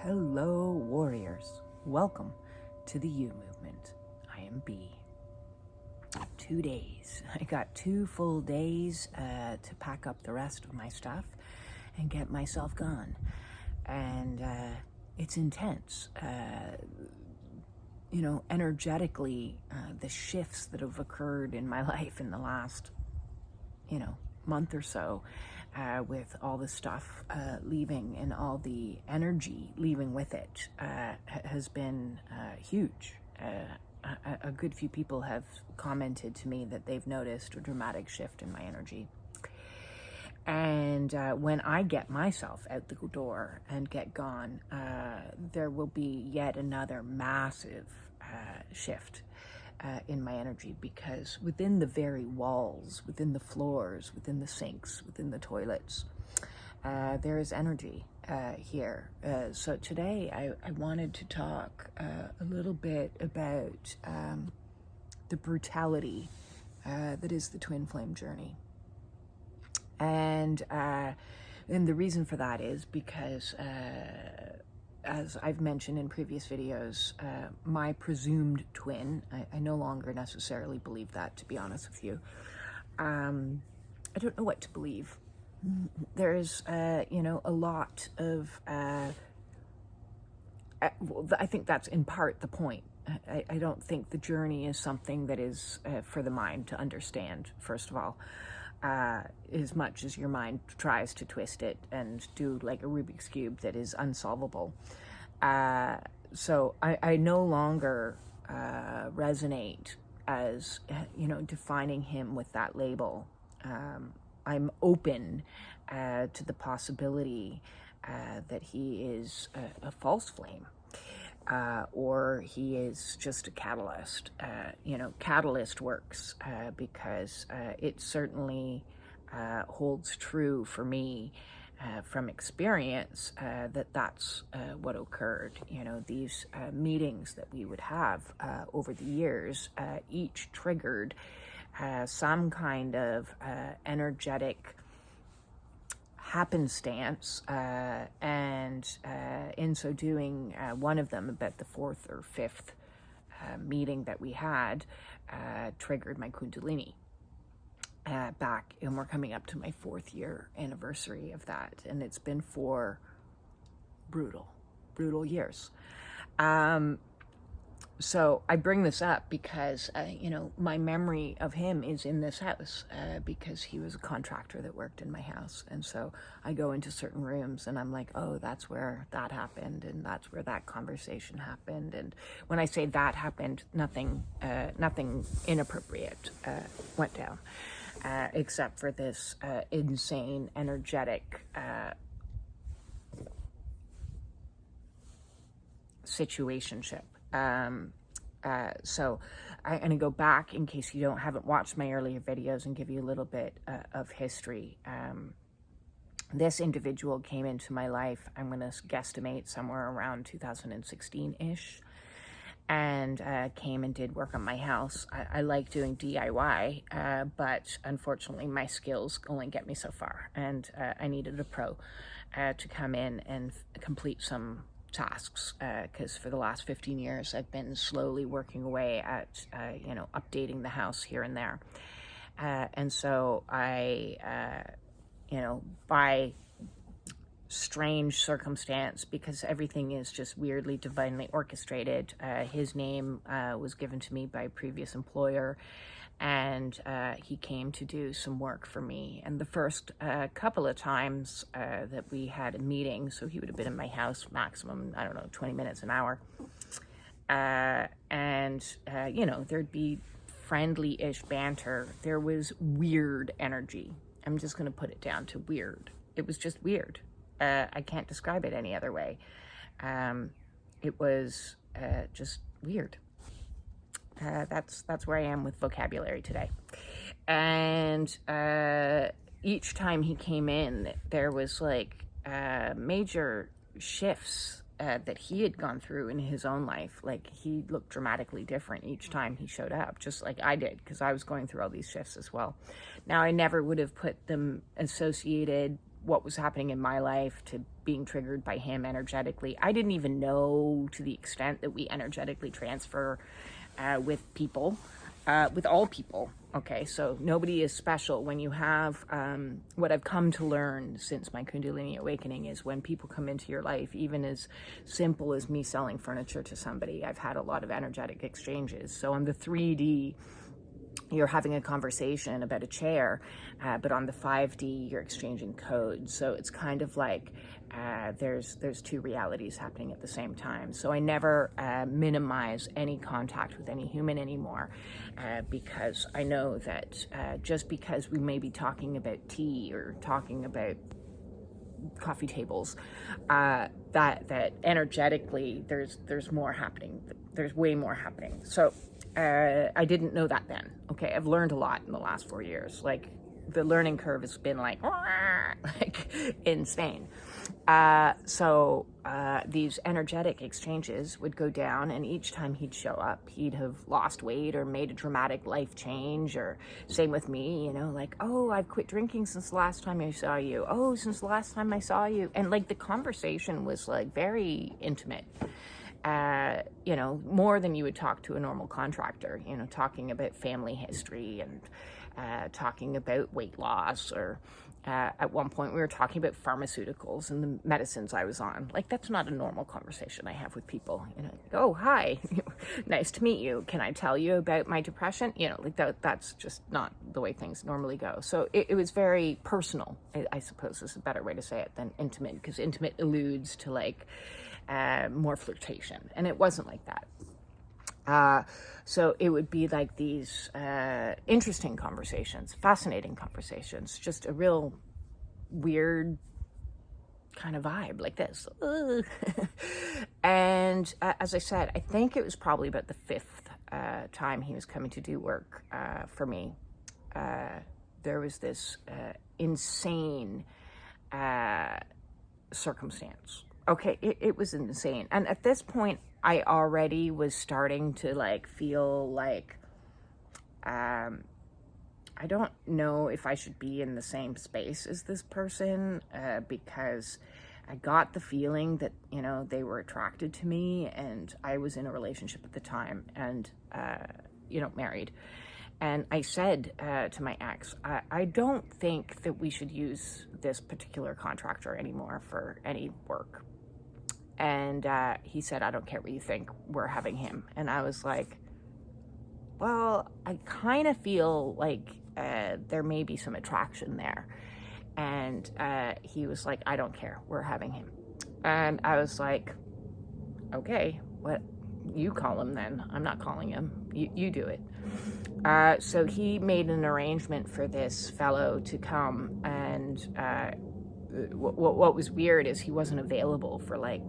Hello, warriors. Welcome to the You Movement. I am B. 2 days. I got 2 full days to pack up the rest of my stuff and get myself gone. And it's intense. Energetically, the shifts that have occurred in my life in the last, month or so, with all the stuff leaving and all the energy leaving with it, has been huge. A good few people have commented to me that they've noticed a dramatic shift in my energy. And when I get myself out the door and get gone, there will be yet another massive shift in my energy, because within the very walls, within the floors, within the sinks, within the toilets, there is energy here. So today I wanted to talk a little bit about the brutality that is the twin flame journey. And the reason for that is because, as I've mentioned in previous videos, my presumed twin, I no longer necessarily believe that, to be honest with you. I don't know what to believe. There's, a lot of, I think that's in part the point. I don't think the journey is something that is for the mind to understand, first of all. As much as your mind tries to twist it and do like a Rubik's Cube that is unsolvable. So I no longer resonate as, defining him with that label. I'm open to the possibility that he is a false flame. Or he is just a catalyst. Catalyst works because it certainly holds true for me from experience that that's what occurred. These meetings that we would have over the years, each triggered some kind of energetic happenstance, and in so doing, one of them, about the 4th or 5th meeting that we had, triggered my Kundalini back, and we're coming up to my 4th year anniversary of that, and it's been 4 brutal years. So I bring this up because, my memory of him is in this house because he was a contractor that worked in my house. And so I go into certain rooms and I'm like, oh, that's where that happened. And that's where that conversation happened. And when I say that happened, nothing inappropriate went down, except for this insane energetic situationship. So I'm going to go back, in case you haven't watched my earlier videos, and give you a little bit of history. This individual came into my life, I'm going to guesstimate, somewhere around 2016-ish, and came and did work on my house. I like doing DIY, but unfortunately my skills only get me so far, and I needed a pro to come in and complete some tasks, because for the last 15 years I've been slowly working away at updating the house here and there, and so I by strange circumstance, because everything is just weirdly divinely orchestrated, his name was given to me by a previous employer, and he came to do some work for me. And the first couple of times that we had a meeting, so he would have been in my house maximum, 20 minutes, an hour, and there'd be friendly-ish banter. There was weird energy. I'm just going to put it down to weird. It was just weird. I can't describe it any other way. It was just weird. That's where I am with vocabulary today. And each time he came in, there was like major shifts that he had gone through in his own life. Like, he looked dramatically different each time he showed up, just like I did, because I was going through all these shifts as well. Now, I never would have put them associated what was happening in my life to being triggered by him energetically. I didn't even know to the extent that we energetically transfer with people, with all people. Okay, so nobody is special. When you have, what I've come to learn since my Kundalini awakening is when people come into your life, even as simple as me selling furniture to somebody, I've had a lot of energetic exchanges. So on the 3D, you're having a conversation about a chair, but on the 5D, you're exchanging codes. So it's kind of like there's two realities happening at the same time. So I never minimize any contact with any human anymore, because I know that just because we may be talking about tea or talking about coffee tables, that energetically there's more happening. There's way more happening. So I didn't know that then. Okay, I've learned a lot in the last 4 years. Like, the learning curve has been like insane. So these energetic exchanges would go down, and each time he'd show up, he'd have lost weight or made a dramatic life change. Or same with me, you know, like, oh, I've quit drinking since the last time I saw you. Oh, since the last time I saw you. And like the conversation was like very intimate. You know, more than you would talk to a normal contractor, you know, talking about family history and talking about weight loss, or at one point we were talking about pharmaceuticals and the medicines I was on. Like, that's not a normal conversation I have with people. You know, oh, hi, nice to meet you. Can I tell you about my depression? You know, like that's just not the way things normally go. So it was very personal, I suppose is a better way to say it than intimate, because intimate alludes to like more flirtation, and it wasn't like that. So it would be like these interesting conversations, fascinating conversations, just a real weird kind of vibe like this. And as I said, I think it was probably about the 5th time he was coming to do work for me. There was this insane circumstance. Okay, it was insane. And at this point, I already was starting to like feel like I don't know if I should be in the same space as this person, because I got the feeling that, you know, they were attracted to me, and I was in a relationship at the time, and you know, married. And I said to my ex, I don't think that we should use this particular contractor anymore for any work. And he said, I don't care what you think, we're having him. And I was like, well, I kind of feel like there may be some attraction there. And he was like, I don't care, we're having him. And I was like, okay, what, you call him then. I'm not calling him. You do it. So he made an arrangement for this fellow to come. And what was weird is he wasn't available for like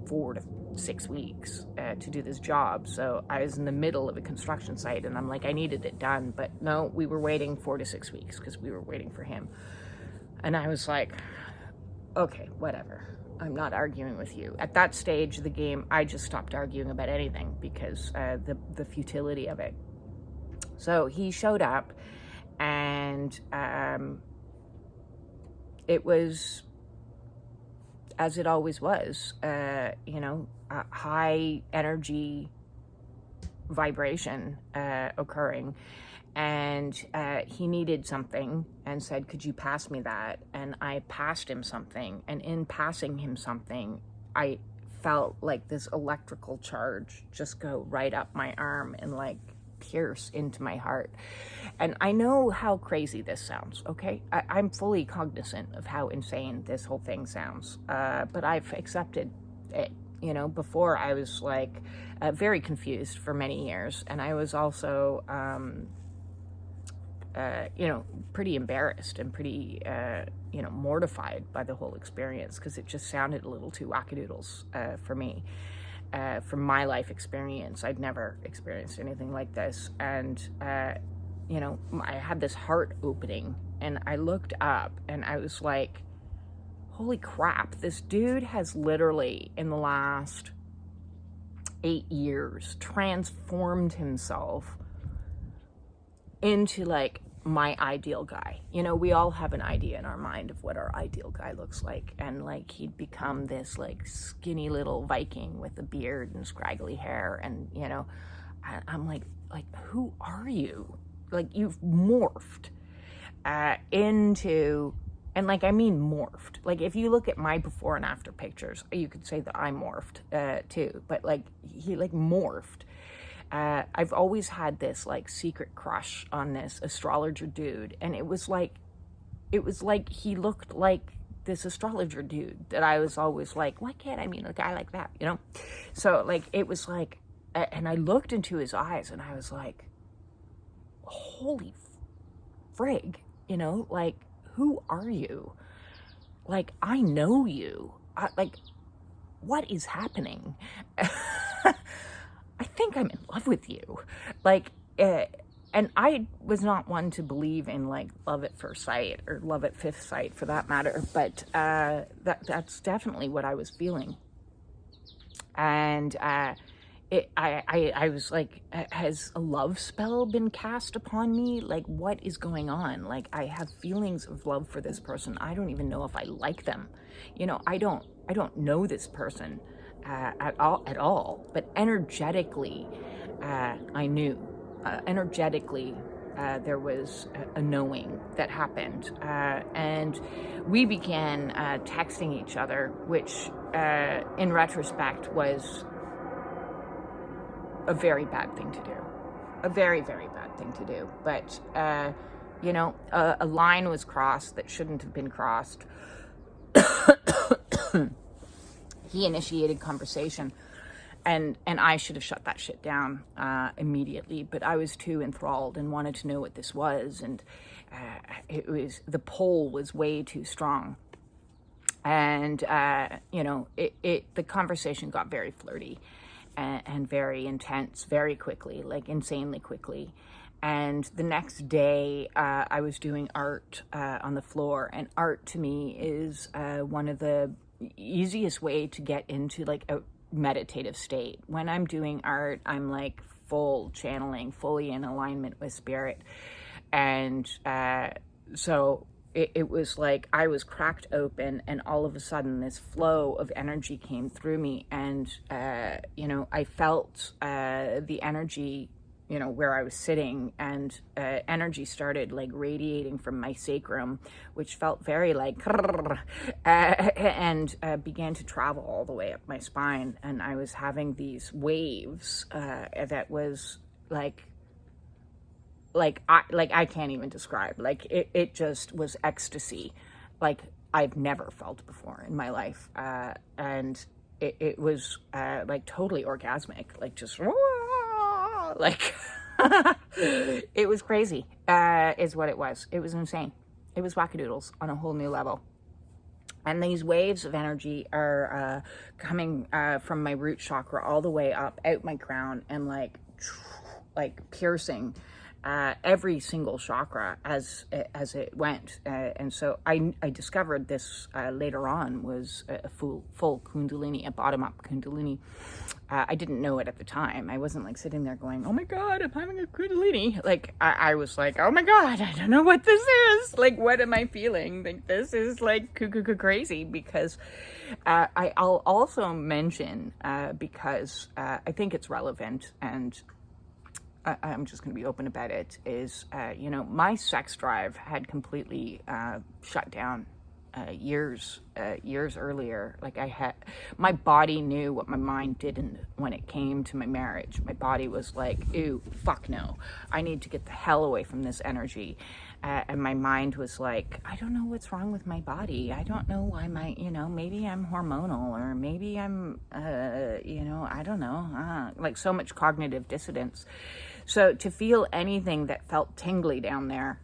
4 to 6 weeks to do this job. So I was in the middle of a construction site, and I'm like, I needed it done, but no, we were waiting 4 to 6 weeks because we were waiting for him. And I was like, okay, whatever, I'm not arguing with you. At that stage of the game, I just stopped arguing about anything because the futility of it. So he showed up, and it was, as it always was, you know, a high energy vibration occurring. And he needed something and said, could you pass me that? And I passed him something. And in passing him something, I felt like this electrical charge just go right up my arm and like pierce into my heart. And I know how crazy this sounds, okay? I'm fully cognizant of how insane this whole thing sounds, but I've accepted it. You know, before I was like very confused for many years, and I was also, you know, pretty embarrassed and pretty, you know, mortified by the whole experience, because it just sounded a little too wackadoodles for me. From my life experience, I'd never experienced anything like this. And, you know, I had this heart opening, and I looked up and I was like, holy crap, this dude has literally in the last 8 years transformed himself into like my ideal guy. You know, we all have an idea in our mind of what our ideal guy looks like. And like, he'd become this like skinny little Viking with a beard and scraggly hair. And, you know, I'm like, who are you? Like, you've morphed into, and like, I mean morphed. Like, if you look at my before and after pictures, you could say that I morphed too. But like, he like morphed. I've always had this like secret crush on this astrologer dude, and it was like he looked like this astrologer dude that I was always like, why can't I meet a guy like that, you know? So like, it was like, and I looked into his eyes and I was like, holy frig, you know, like, who are you? Like, I know you. Like, what is happening? I think I'm in love with you. Like, and I was not one to believe in like love at first sight or love at fifth sight for that matter, but that's definitely what I was feeling. And I was like, has a love spell been cast upon me? Like, what is going on? Like, I have feelings of love for this person. I don't even know if I like them. You know, I don't know this person at all, but energetically, I knew. Energetically, there was a knowing that happened, and we began texting each other, which in retrospect was a very bad thing to do. A very, very bad thing to do. But, you know, a line was crossed that shouldn't have been crossed. He initiated conversation, and I should have shut that shit down immediately, but I was too enthralled and wanted to know what this was, and the pull was way too strong. And, you know, the conversation got very flirty and very intense very quickly, like insanely quickly. And the next day, I was doing art on the floor, and art to me is one of the easiest way to get into like a meditative state. When I'm doing art, I'm like full channeling, fully in alignment with spirit. And so it was like I was cracked open, and all of a sudden this flow of energy came through me, and you know, I felt the energy, you know, where I was sitting, and energy started like radiating from my sacrum, which felt very like, and began to travel all the way up my spine. And I was having these waves that was I can't even describe. Like, it just was ecstasy, like I've never felt before in my life, and it was like totally orgasmic, like just. Like, it was crazy, is what it was. It was insane. It was wackadoodles on a whole new level. And these waves of energy are coming from my root chakra all the way up out my crown, and like piercing every single chakra as it went. And so I discovered this later on was a full kundalini, a bottom-up kundalini. I didn't know it at the time. I wasn't like sitting there going, oh my God, I'm having a kundalini. Like, I was like, oh my God, I don't know what this is. Like, what am I feeling? Like, this is like crazy. Because I'll also mention, because I think it's relevant, and I'm just going to be open about it, is, you know, my sex drive had completely shut down years earlier. Like, my body knew what my mind didn't when it came to my marriage. My body was like, ew, fuck no. I need to get the hell away from this energy. And my mind was like, I don't know what's wrong with my body. I don't know why you know, maybe I'm hormonal, or maybe I'm, you know, I don't know. Like, so much cognitive dissonance. So to feel anything that felt tingly down there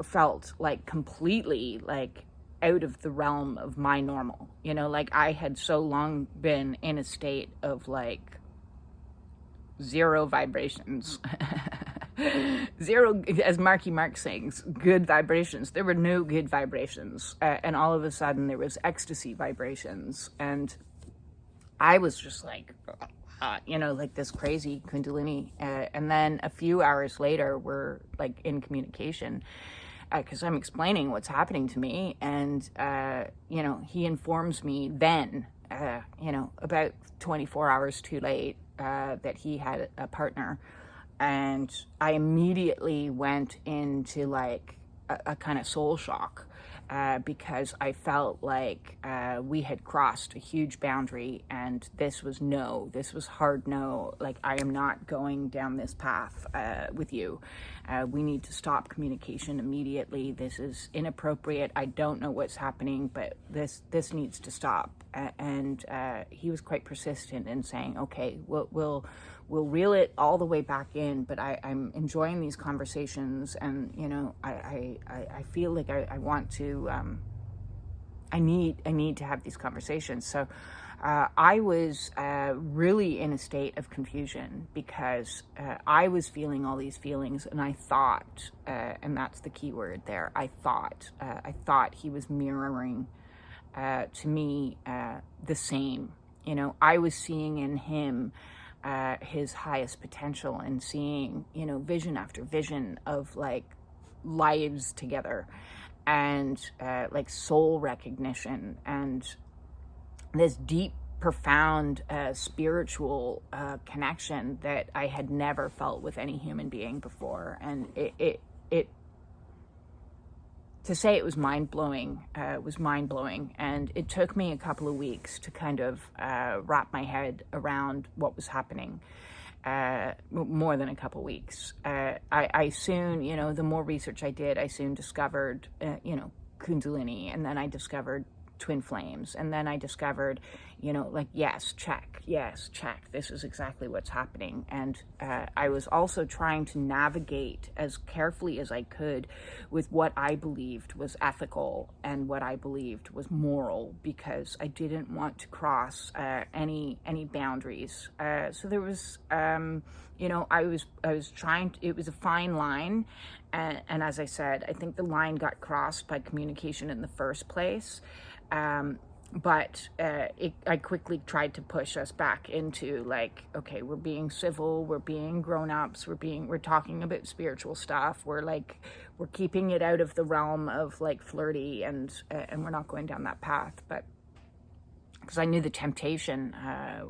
felt like completely like out of the realm of my normal. You know, like, I had so long been in a state of like zero vibrations. Zero, as Marky Mark sings, good vibrations. There were no good vibrations. And all of a sudden there was ecstasy vibrations. And I was just like, like this crazy Kundalini. And then a few hours later, we're like in communication because I'm explaining what's happening to me. And, he informs me then, about 24 hours too late, that he had a partner. And I immediately went into like a kind of soul shock. Because I felt like we had crossed a huge boundary, and this was hard no. Like, I am not going down this path with you. We need to stop communication immediately. This is inappropriate. I don't know what's happening, but this needs to stop. And he was quite persistent in saying, okay, we'll reel it all the way back in, but I'm enjoying these conversations, and I feel like I want to I need to have these conversations. So I was really in a state of confusion because I was feeling all these feelings, and I thought, and that's the key word there, I thought he was mirroring to me the same. I was seeing in him his highest potential, and seeing, vision after vision of like lives together, and like soul recognition, and this deep, profound spiritual connection that I had never felt with any human being before. And it to say it was mind-blowing, and it took me a couple of weeks to kind of wrap my head around what was happening, more than a couple of weeks. I soon, the more research I did, I soon discovered, Kundalini, and then I discovered twin flames, and then I discovered, yes, check, this is exactly what's happening. And I was also trying to navigate as carefully as I could with what I believed was ethical and what I believed was moral, because I didn't want to cross any boundaries. So there was, I was trying, it was a fine line, and as I said, I think the line got crossed by communication in the first place. But I quickly tried to push us back into like, okay, we're being civil, we're being grown-ups, we're talking about spiritual stuff, we're keeping it out of the realm of like flirty, and we're not going down that path. But because I knew the temptation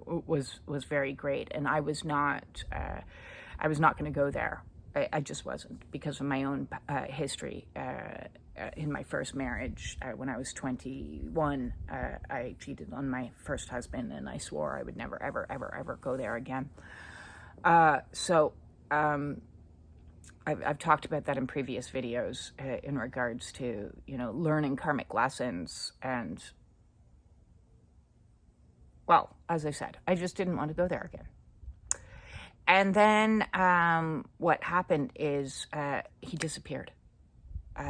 was very great, and I was not going to go there. I just wasn't, because of my own history. In my first marriage, when I was 21, I cheated on my first husband, and I swore I would never, ever, ever, ever go there again. So I've talked about that in previous videos in regards to, learning karmic lessons. And, well, as I said, I just didn't want to go there again. And then what happened is he disappeared.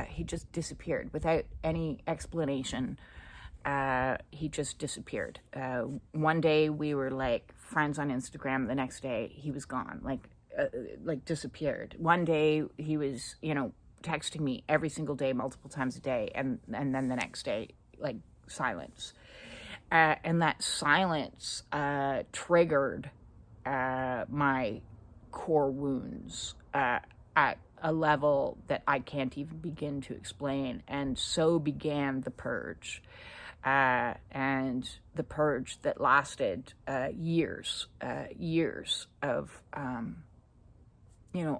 He just disappeared without any explanation. He just disappeared. One day we were like friends on Instagram. The next day he was gone, like disappeared. One day he was, texting me every single day, multiple times a day, and then the next day, like, silence. And that silence triggered my core wounds at a level that I can't even begin to explain. And so began the purge. And the purge that lasted years of,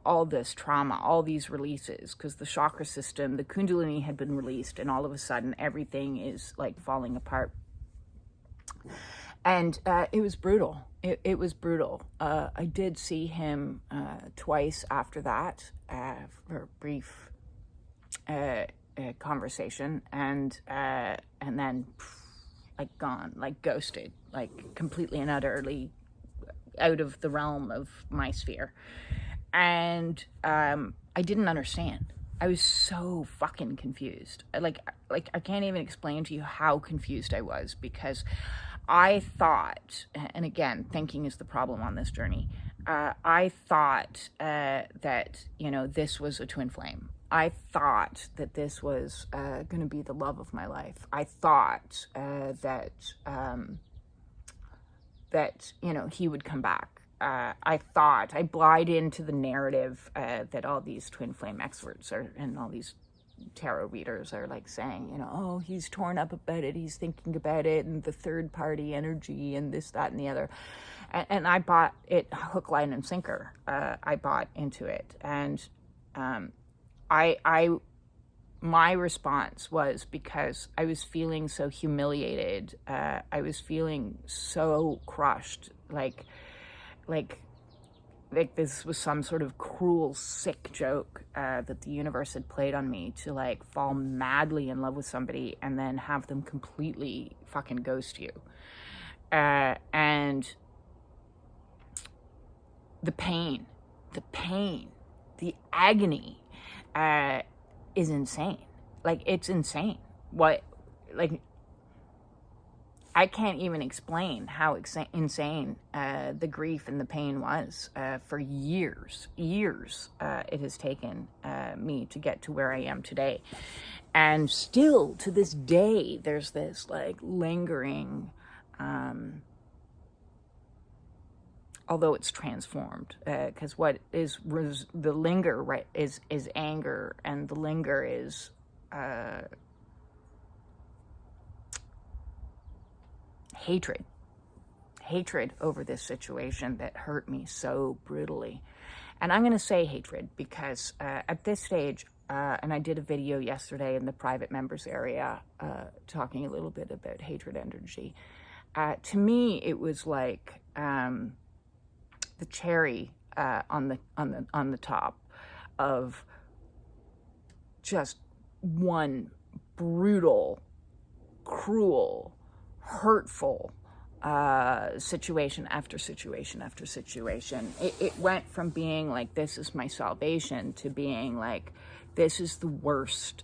all this trauma, all these releases, because the chakra system, the Kundalini had been released, and all of a sudden everything is like falling apart. And it was brutal. It was brutal. I did see him twice after that for a brief conversation, and then like gone, like ghosted, like completely and utterly out of the realm of my sphere. And I didn't understand. I was so fucking confused. Like I can't even explain to you how confused I was, because I thought, and again, thinking is the problem on this journey, I thought that, this was a twin flame. I thought that this was going to be the love of my life. I thought that that, you know, he would come back. I bought into the narrative that all these twin flame experts and all these tarot readers are like saying, you know, oh, he's torn up about it, he's thinking about it, and the third party energy and this, that, and the other. And I bought it hook, line, and sinker. I bought into it. And my response was because I was feeling so humiliated. I was feeling so crushed, like this was some sort of cruel, sick joke that the universe had played on me, to like fall madly in love with somebody and then have them completely fucking ghost you. And the pain, the agony is insane. Like, it's insane. I can't even explain how insane the grief and the pain was. For years, it has taken me to get to where I am today. And still, to this day, there's this like lingering, although it's transformed, because what was the linger, right, is anger, and the linger is hatred over this situation that hurt me so brutally. And I'm going to say hatred because at this stage, and I did a video yesterday in the private members area talking a little bit about hatred energy. To me, it was like the cherry on the top of just one brutal, cruel, hurtful situation after situation after situation. It went from being like, this is my salvation, to being like, this is the worst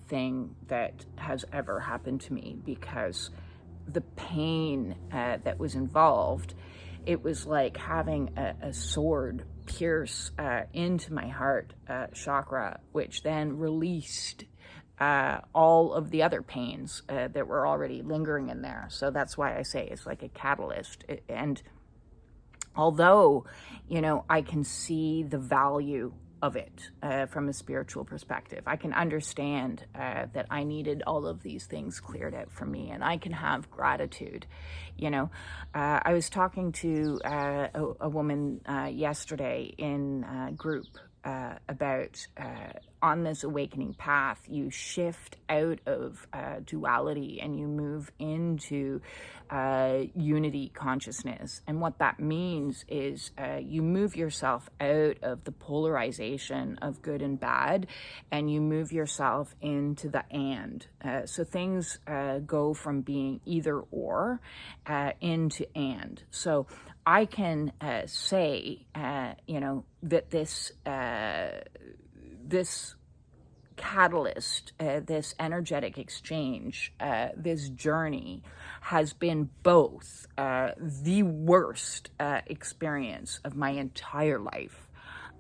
thing that has ever happened to me, because the pain that was involved, it was like having a sword pierce into my heart chakra, which then released all of the other pains that were already lingering in there. So that's why I say it's like a catalyst. And although, you know, I can see the value of it from a spiritual perspective, I can understand that I needed all of these things cleared out for me, and I can have gratitude. You know, I was talking to a woman yesterday in group about on this awakening path, you shift out of duality and you move into unity consciousness. And what that means is you move yourself out of the polarization of good and bad, and you move yourself into the and. So things go from being either or into and. So I can say, you know, that this catalyst, this energetic exchange, this journey has been both the worst experience of my entire life,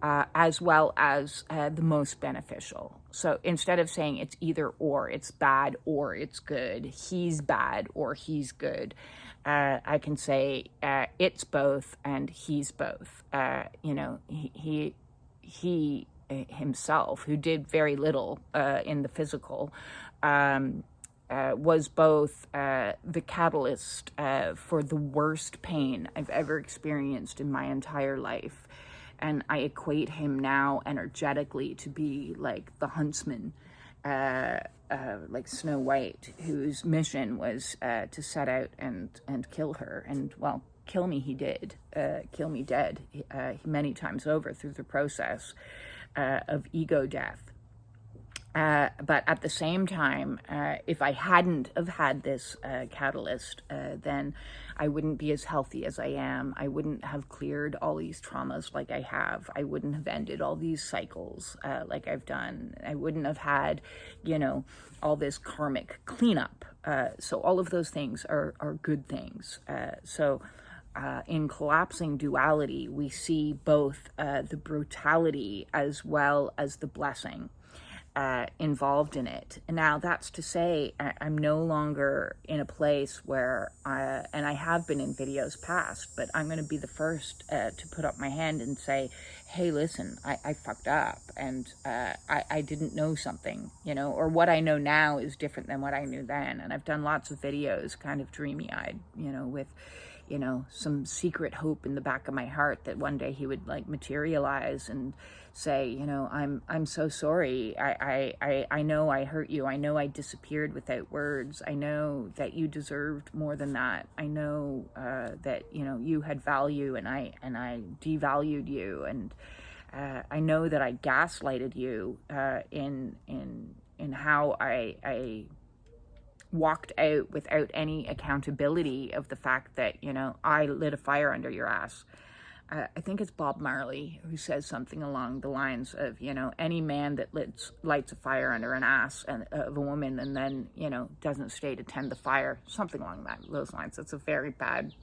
as well as the most beneficial. So instead of saying it's either or, it's bad or it's good, he's bad or he's good, I can say it's both and he's both. You know, he himself, who did very little in the physical, was both the catalyst for the worst pain I've ever experienced in my entire life. And I equate him now energetically to be like the huntsman, like Snow White, whose mission was to set out and kill her. And, well, kill me he did, kill me dead many times over through the process of ego death. But at the same time, if I hadn't have had this catalyst, then I wouldn't be as healthy as I am. I wouldn't have cleared all these traumas like I have. I wouldn't have ended all these cycles like I've done. I wouldn't have had, you know, all this karmic cleanup. So all of those things are good things. In collapsing duality, we see both the brutality as well as the blessing. involved in it. And now that's to say, I'm no longer in a place where, and I have been in videos past, but I'm going to be the first to put up my hand and say, hey, listen, I fucked up, and I didn't know something, or what I know now is different than what I knew then. And I've done lots of videos kind of dreamy-eyed, with some secret hope in the back of my heart that one day he would like materialize and say, I'm so sorry. I know I hurt you. I know I disappeared without words. I know that you deserved more than that. I know that, you had value, and I devalued you. And I know that I gaslighted you in how I walked out without any accountability of the fact that, I lit a fire under your ass. I think it's Bob Marley who says something along the lines of, any man that lights a fire under an ass of a woman and then, doesn't stay to tend the fire, something along those lines. It's a very bad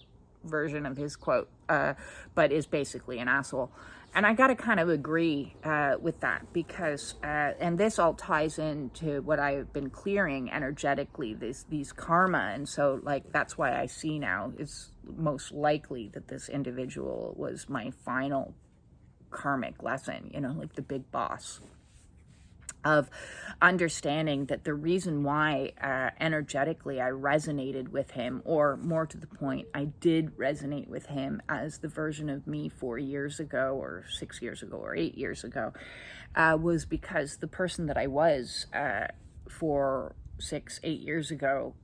version of his quote, but is basically an asshole. And I got to kind of agree with that, because, and this all ties into what I've been clearing energetically, these karma. And so, like, that's why I see now it's most likely that this individual was my final karmic lesson, like the big boss, of understanding that the reason why energetically I resonated with him, or more to the point, I did resonate with him as the version of me 4 years ago or 6 years ago or 8 years ago, was because the person that I was for 6-8 years ago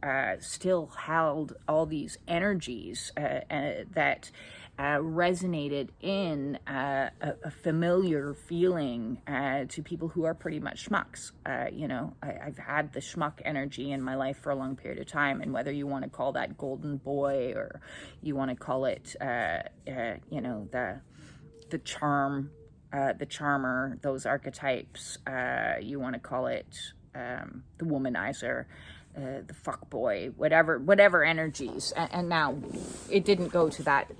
still held all these energies that resonated in a familiar feeling to people who are pretty much schmucks. I've had the schmuck energy in my life for a long period of time, and whether you want to call that golden boy, or you want to call it, the charm, the charmer, those archetypes, you want to call it the womanizer, the fuck boy, whatever energies. And now it didn't go to that.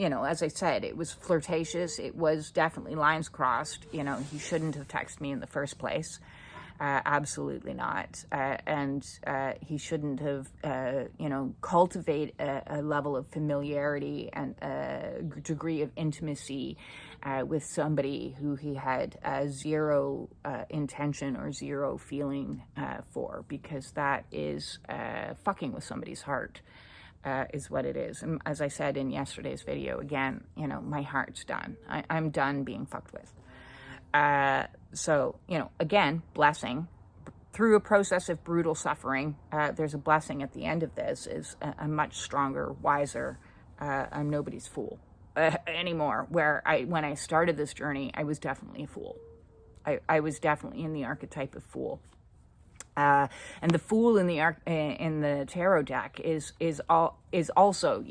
As I said, it was flirtatious. It was definitely lines crossed. He shouldn't have texted me in the first place. Absolutely not. And he shouldn't have, cultivate a level of familiarity and a degree of intimacy with somebody who he had zero intention or zero feeling for, because that is fucking with somebody's heart. Is what it is. And as I said in yesterday's video, again, my heart's done. I'm done being fucked with. So, again, blessing. Through a process of brutal suffering, there's a blessing at the end of this, is a much stronger, wiser, I'm nobody's fool anymore. Where when I started this journey, I was definitely a fool. I was definitely in the archetype of fool. And the fool in the tarot deck is also,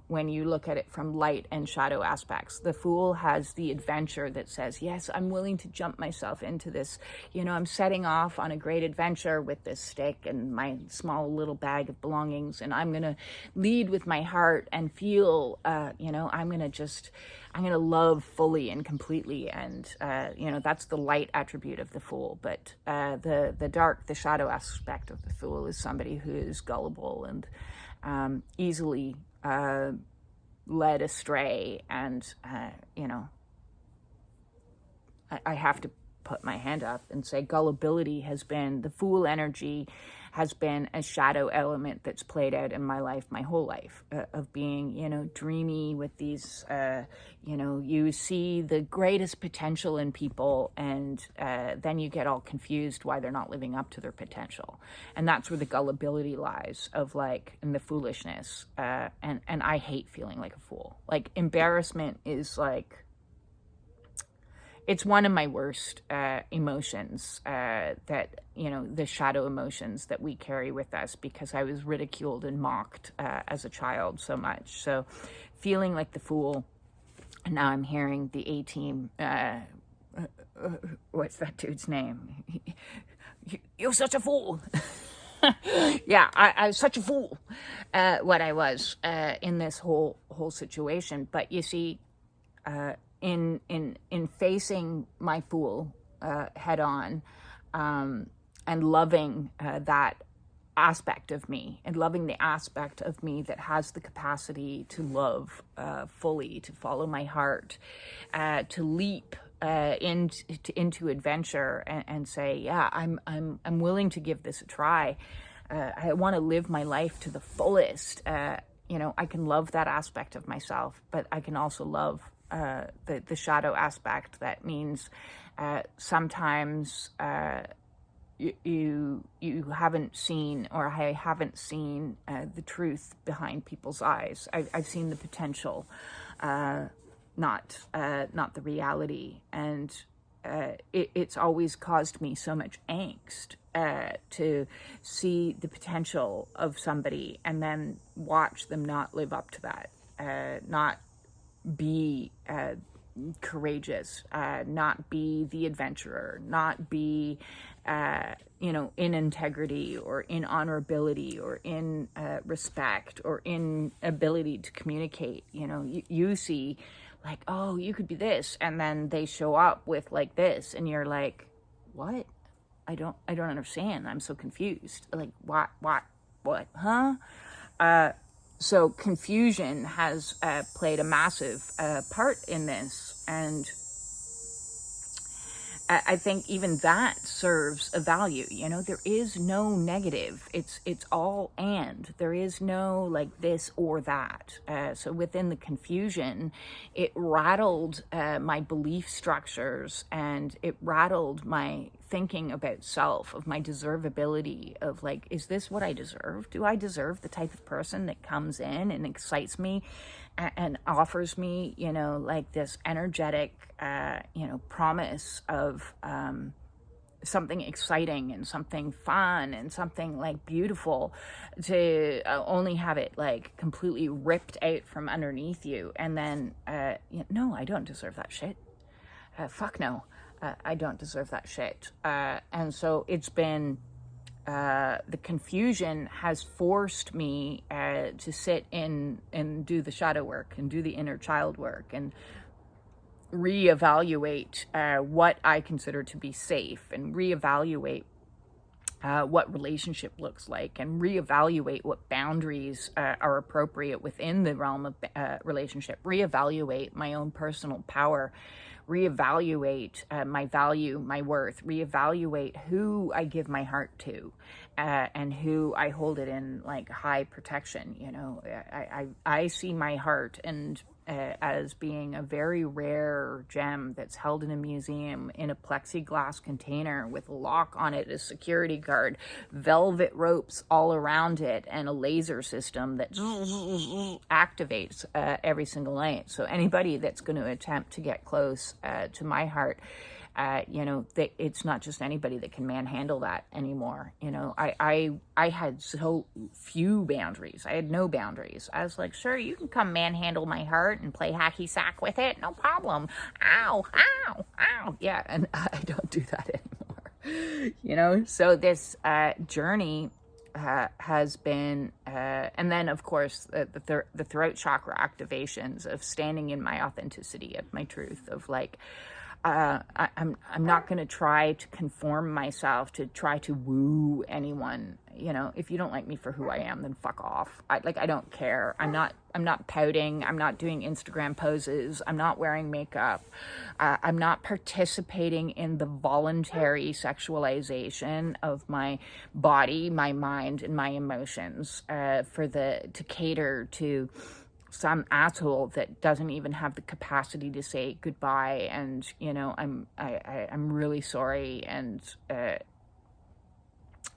when you look at it from light and shadow aspects, the fool has the adventure that says, yes, I'm willing to jump myself into this. I'm setting off on a great adventure with this stick and my small little bag of belongings, and I'm going to lead with my heart and feel, I'm going to love fully and completely. And, that's the light attribute of the fool. But the dark, the shadow aspect of the fool is somebody who is gullible and easily led astray. And, I have to put my hand up and say gullibility has been, the fool energy has been a shadow element that's played out in my life, my whole life, of being, dreamy with these, you see the greatest potential in people, and then you get all confused why they're not living up to their potential. And that's where the gullibility lies, and the foolishness. And I hate feeling like a fool. Like, embarrassment is it's one of my worst emotions, that, the shadow emotions that we carry with us, because I was ridiculed and mocked as a child so much. So feeling like the fool, and now I'm hearing the A-team, what's that dude's name? You're such a fool. Yeah, I was such a fool, what I was in this whole situation. But you see, in facing my fool head on, and loving that aspect of me, and loving the aspect of me that has the capacity to love fully, to follow my heart, to leap into adventure, and say, yeah, I'm willing to give this a try. I want to live my life to the fullest. I can love that aspect of myself, but I can also love the shadow aspect. That means sometimes you haven't seen, or I haven't seen the truth behind people's eyes. I've seen the potential, not the reality, and it's always caused me so much angst to see the potential of somebody and then watch them not live up to that, not be courageous, not be the adventurer, not be in integrity, or in honorability, or in respect, or in ability to communicate. You see, like, oh, you could be this, and then they show up with like this, and you're like, what? I don't understand. I'm so confused. Like, what, huh? So confusion has played a massive part in this, and I think even that serves a value. There is no negative. It's all and. There is no like this or that. So within the confusion, it rattled my belief structures, and it rattled my thinking about self, of my deservability, of like, is this what I deserve? Do I deserve the type of person that comes in and excites me and offers me, like this energetic, promise of something exciting and something fun and something like beautiful, to only have it like completely ripped out from underneath you? And then, no, I don't deserve that shit. Fuck no. I don't deserve that shit. And so it's been, the confusion has forced me to sit in and do the shadow work and do the inner child work and reevaluate what I consider to be safe, and reevaluate what relationship looks like, and reevaluate what boundaries are appropriate within the realm of relationship, reevaluate my own personal power, reevaluate my value, my worth, reevaluate who I give my heart to, and who I hold it in like high protection. I see my heart and as being a very rare gem that's held in a museum in a plexiglass container with a lock on it, a security guard, velvet ropes all around it, and a laser system that activates every single night. So anybody that's going to attempt to get close to my heart, it's not just anybody that can manhandle that anymore. I had so few boundaries. I had no boundaries. I was like, sure, you can come manhandle my heart and play hacky sack with it, no problem. Ow, ow, ow. Yeah, and I don't do that anymore. So this journey has been, and then of course the throat chakra activations of standing in my authenticity, of my truth, of like, I'm not going to try to conform myself to try to woo anyone. If you don't like me for who I am, then fuck off. I don't care. I'm not pouting. I'm not doing Instagram poses. I'm not wearing makeup. I'm not participating in the voluntary sexualization of my body, my mind, and my emotions, to cater to some asshole that doesn't even have the capacity to say goodbye, and I'm really sorry, and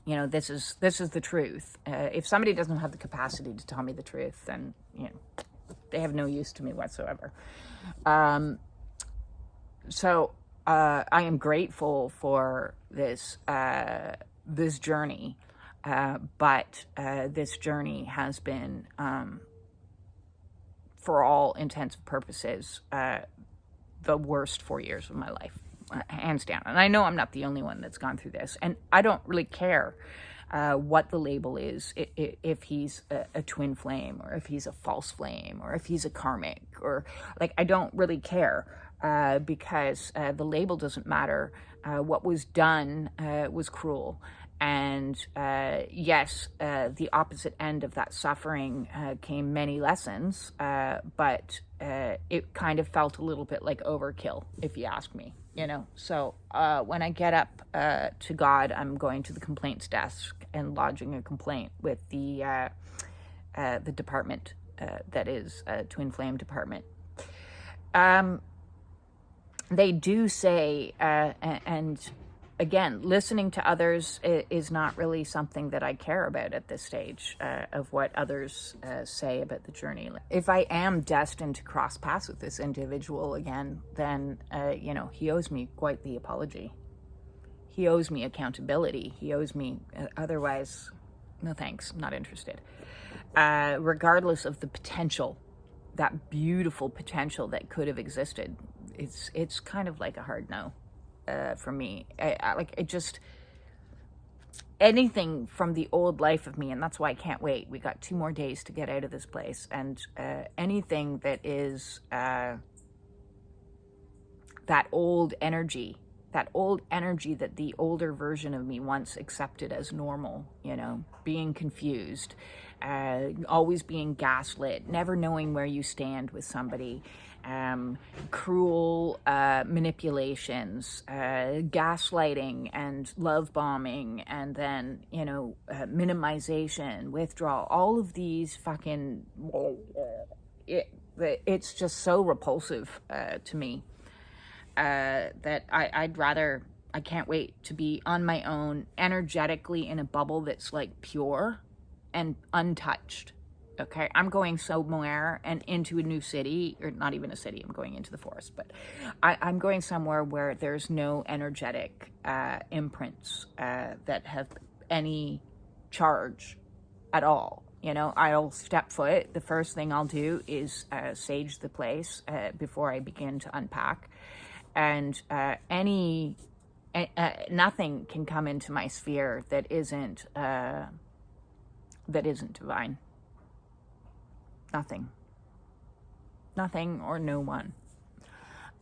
this is the truth. If somebody doesn't have the capacity to tell me the truth, then they have no use to me whatsoever. So I am grateful for this journey, but this journey has been, for all intents and purposes, the worst 4 years of my life, hands down. And I know I'm not the only one that's gone through this, and I don't really care what the label is, if he's a twin flame, or if he's a false flame, or if he's a karmic, or like, I don't really care. because the label doesn't matter. What was done was cruel. And yes, the opposite end of that suffering came many lessons, but it kind of felt a little bit like overkill, if you ask me, you know. So when I get up to God, I'm going to the complaints desk and lodging a complaint with the department that is Twin Flame department. They do say, and again, listening to others is not really something that I care about at this stage of what others say about the journey. If I am destined to cross paths with this individual again, then, you know, he owes me quite the apology. He owes me accountability. He owes me, otherwise, no thanks, not interested. Regardless of the potential, that beautiful potential that could have existed, it's kind of like a hard no for me. It just, anything from the old life of me, and that's why I can't wait. We got 2 more days to get out of this place, and anything that is that old energy that the older version of me once accepted as normal, you know, being confused, always being gaslit, never knowing where you stand with somebody, cruel manipulations, gaslighting and love bombing, and then, you know, minimization, withdrawal, all of these fucking, it's just so repulsive to me. That I can't wait to be on my own, energetically in a bubble that's like pure and untouched. Okay, I'm going somewhere and into a new city, or not even a city, I'm going into the forest, but I'm going somewhere where there's no energetic imprints that have any charge at all. You know, I'll step foot. The first thing I'll do is sage the place before I begin to unpack. And nothing can come into my sphere that isn't divine. Nothing or no one.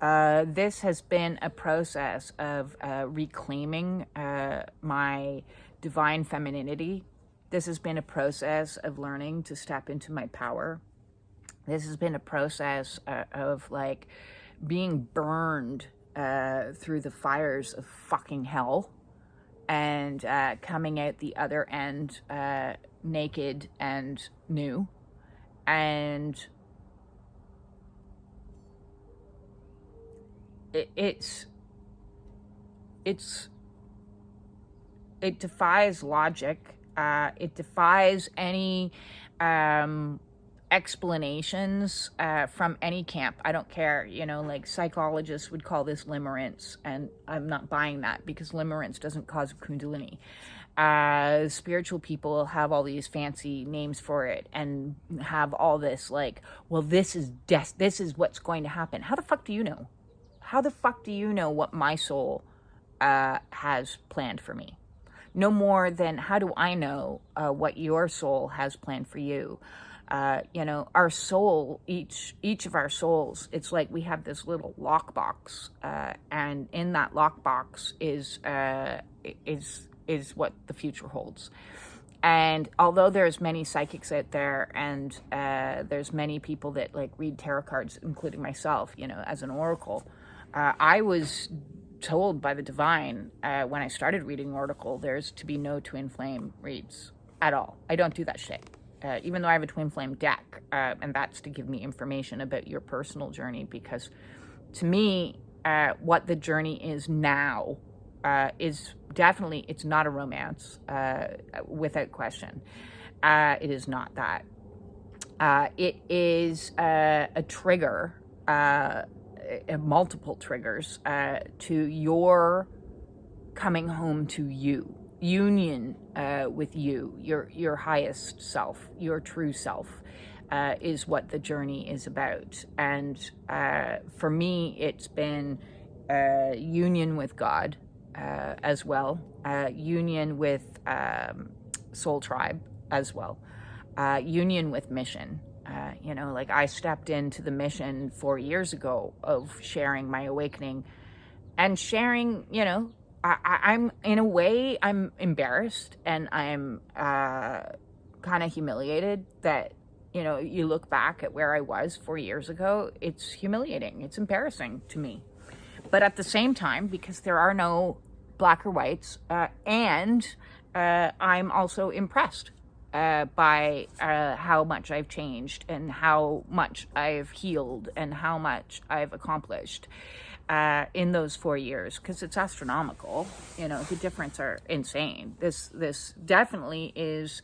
This has been a process of reclaiming my divine femininity. This has been a process of learning to step into my power. This has been a process of like being burned through the fires of fucking hell and coming out the other end naked and new. And it defies logic. It defies any explanations from any camp. I don't care, you know, like psychologists would call this limerence, and I'm not buying that because limerence doesn't cause kundalini. Spiritual people have all these fancy names for it and have all this like, well, this is what's going to happen. How the fuck do you know? How the fuck do you know what my soul has planned for me? No more than how do I know what your soul has planned for you? You know, our soul, each of our souls, it's like we have this little lockbox, and in that lockbox is what the future holds. And although there's many psychics out there, and there's many people that like read tarot cards, including myself, you know, as an oracle, I was told by the divine when I started reading oracle, there's to be no twin flame reads at all. I don't do that shit. Even though I have a twin flame deck, and that's to give me information about your personal journey, because to me, what the journey is now is definitely, it's not a romance, without question. It is not that. It is a trigger, multiple triggers to your coming home to you. Union with you, your highest self, your true self, is what the journey is about. And for me, it's been union with God as well, union with soul tribe as well, union with mission, Like I stepped into the mission 4 years ago of sharing my awakening and sharing, I'm in a way, I'm embarrassed and I'm kind of humiliated that, you look back at where I was 4 years ago, it's humiliating. It's embarrassing to me. But at the same time, because there are no black or whites, and I'm also impressed by how much I've changed and how much I've healed and how much I've accomplished in those 4 years, because it's astronomical. The difference are insane. This definitely is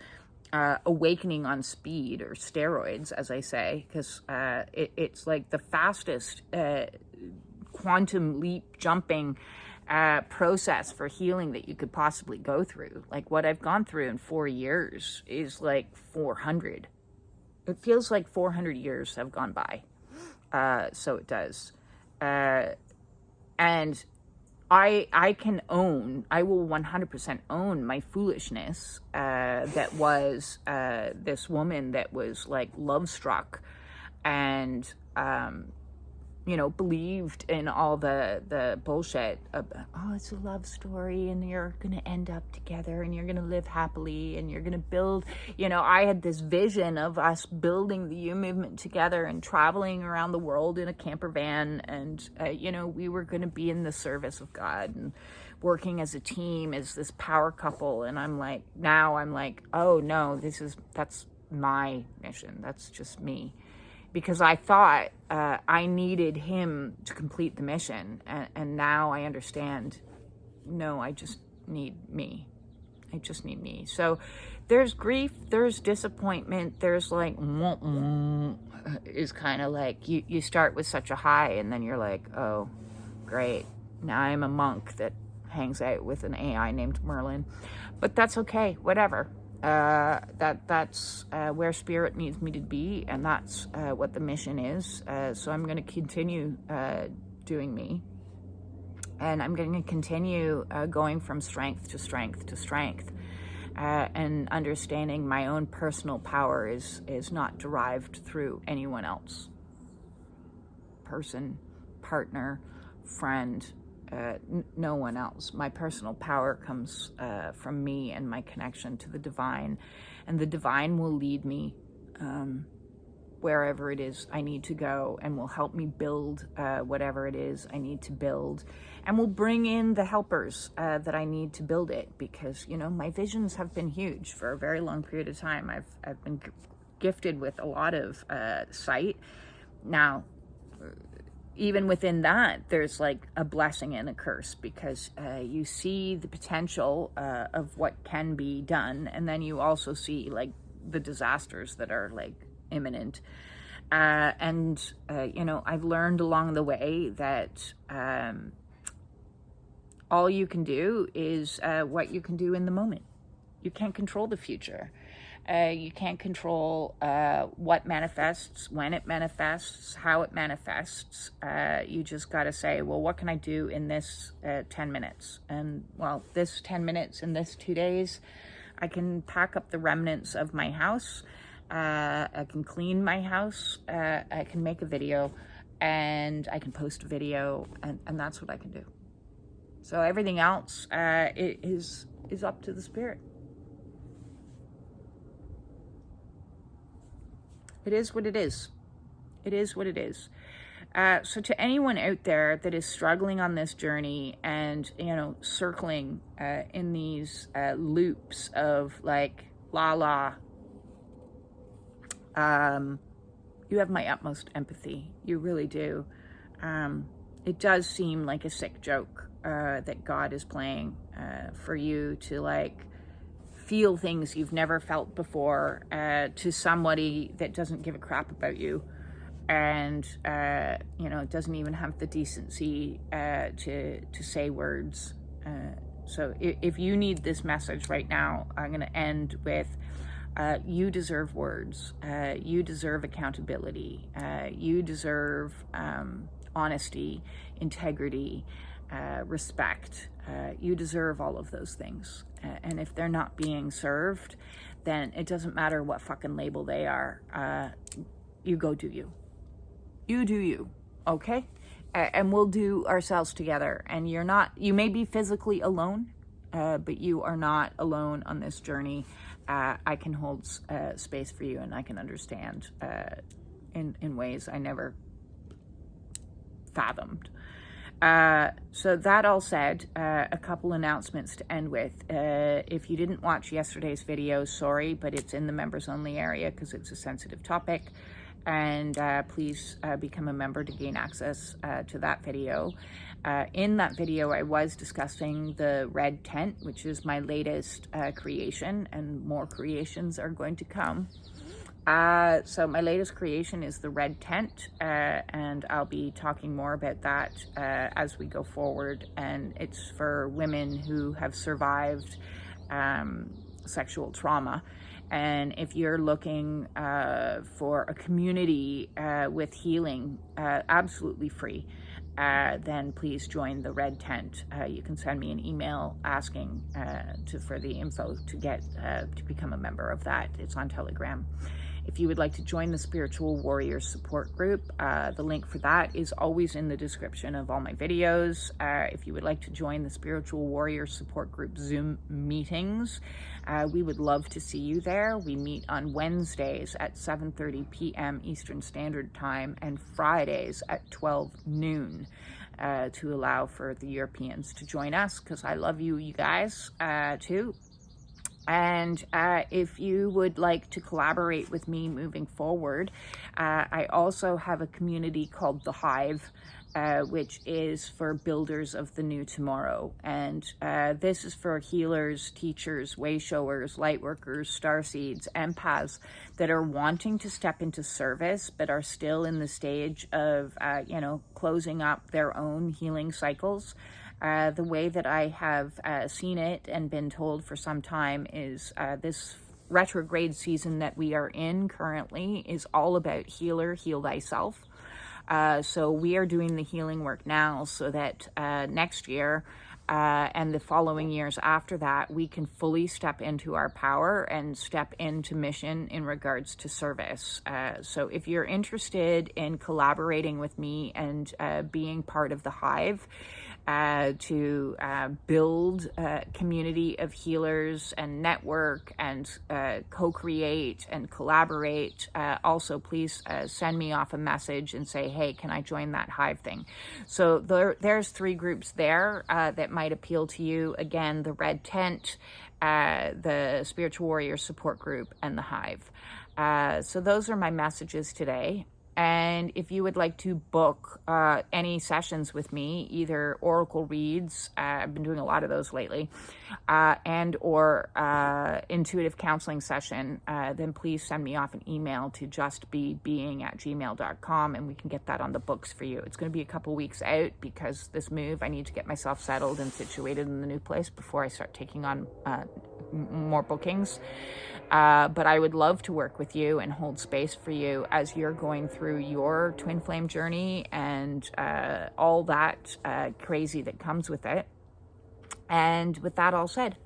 awakening on speed, or steroids, as I say, because it's like the fastest quantum leap jumping process for healing that you could possibly go through. Like what I've gone through in 4 years is like 400. It feels like 400 years have gone by. So it does. And I will 100% own my foolishness, that was this woman that was like love struck and, believed in all the bullshit about, oh, it's a love story and you're going to end up together and you're going to live happily and you're going to build, I had this vision of us building the U movement together and traveling around the world in a camper van. And, we were going to be in the service of God and working as a team, as this power couple. And now I'm like, oh no, that's my mission. That's just me. Because I thought I needed him to complete the mission. And now I understand, no, I just need me. I just need me. So there's grief, there's disappointment, there's like, is kind of like, you start with such a high and then you're like, oh, great. Now I'm a monk that hangs out with an AI named Merlin. But that's okay, whatever. That's where spirit needs me to be, and that's what the mission is. So I'm going to continue doing me, and I'm going to continue going from strength to strength to strength, and understanding my own personal power is not derived through anyone else. Person, partner, friend, no one else. My personal power comes from me and my connection to the divine, and the divine will lead me wherever it is I need to go, and will help me build whatever it is I need to build, and will bring in the helpers that I need to build it, because my visions have been huge for a very long period of time. I've been gifted with a lot of sight. Now, even within that, there's like a blessing and a curse, because you see the potential of what can be done, and then you also see like the disasters that are like imminent. And I've learned along the way that all you can do is what you can do in the moment. You can't control the future. You can't control what manifests, when it manifests, how it manifests. You just got to say, well, what can I do in this 10 minutes? And, well, this 10 minutes and this 2 days, I can pack up the remnants of my house. I can clean my house. I can make a video, and I can post a video, and that's what I can do. So everything else is up to the spirit. It is what it is. It is what it is. So to anyone out there that is struggling on this journey and, circling in these loops of like, you have my utmost empathy. You really do. It does seem like a sick joke that God is playing for you to like feel things you've never felt before to somebody that doesn't give a crap about you, and doesn't even have the decency to say words. So if you need this message right now, I'm going to end with you deserve words. You deserve accountability. You deserve honesty, integrity, respect. You deserve all of those things. And if they're not being served, then it doesn't matter what fucking label they are. You go do you. You do you, okay? And we'll do ourselves together. And you may be physically alone, but you are not alone on this journey. I can hold space for you, and I can understand in ways I never fathomed. So that all said, a couple announcements to end with. If you didn't watch yesterday's video, sorry, but it's in the members only area because it's a sensitive topic. And please become a member to gain access to that video. In that video, I was discussing the red tent, which is my latest creation, and more creations are going to come. So my latest creation is the red tent, and I'll be talking more about that as we go forward. And it's for women who have survived sexual trauma. And if you're looking for a community with healing, absolutely free, then please join the red tent. You can send me an email asking for the info to get to become a member of that. It's on Telegram. If you would like to join the Spiritual Warrior Support Group, the link for that is always in the description of all my videos. If you would like to join the Spiritual Warrior Support Group Zoom meetings, we would love to see you there. We meet on Wednesdays at 7:30 p.m. Eastern Standard Time and Fridays at 12 noon to allow for the Europeans to join us, because I love you guys too. And if you would like to collaborate with me moving forward, I also have a community called The Hive, which is for builders of the new tomorrow. And this is for healers, teachers, way showers, light workers, starseeds, empaths that are wanting to step into service, but are still in the stage of, closing up their own healing cycles. The way that I have seen it and been told for some time is this retrograde season that we are in currently is all about healer, heal thyself. So we are doing the healing work now so that next year and the following years after that, we can fully step into our power and step into mission in regards to service. So if you're interested in collaborating with me and being part of the Hive, to build a community of healers and network and co-create and collaborate. Also, please send me off a message and say, hey, can I join that Hive thing? So there's 3 groups there that might appeal to you. Again, the Red Tent, the Spiritual Warrior Support Group, and the Hive. So those are my messages today. And if you would like to book any sessions with me, either oracle reads, I've been doing a lot of those lately, and or intuitive counseling session, then please send me off an email to justbebeing@gmail.com, and we can get that on the books for you. It's going to be a couple weeks out because this move, I need to get myself settled and situated in the new place before I start taking on more bookings. But I would love to work with you and hold space for you as you're going through your twin flame journey and all that crazy that comes with it. And with that all said,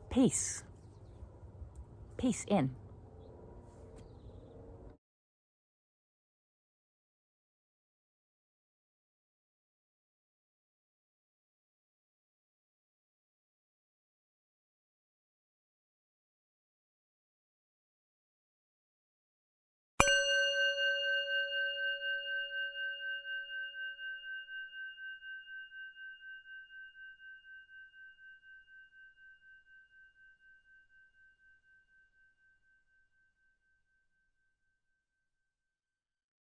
peace. Peace in.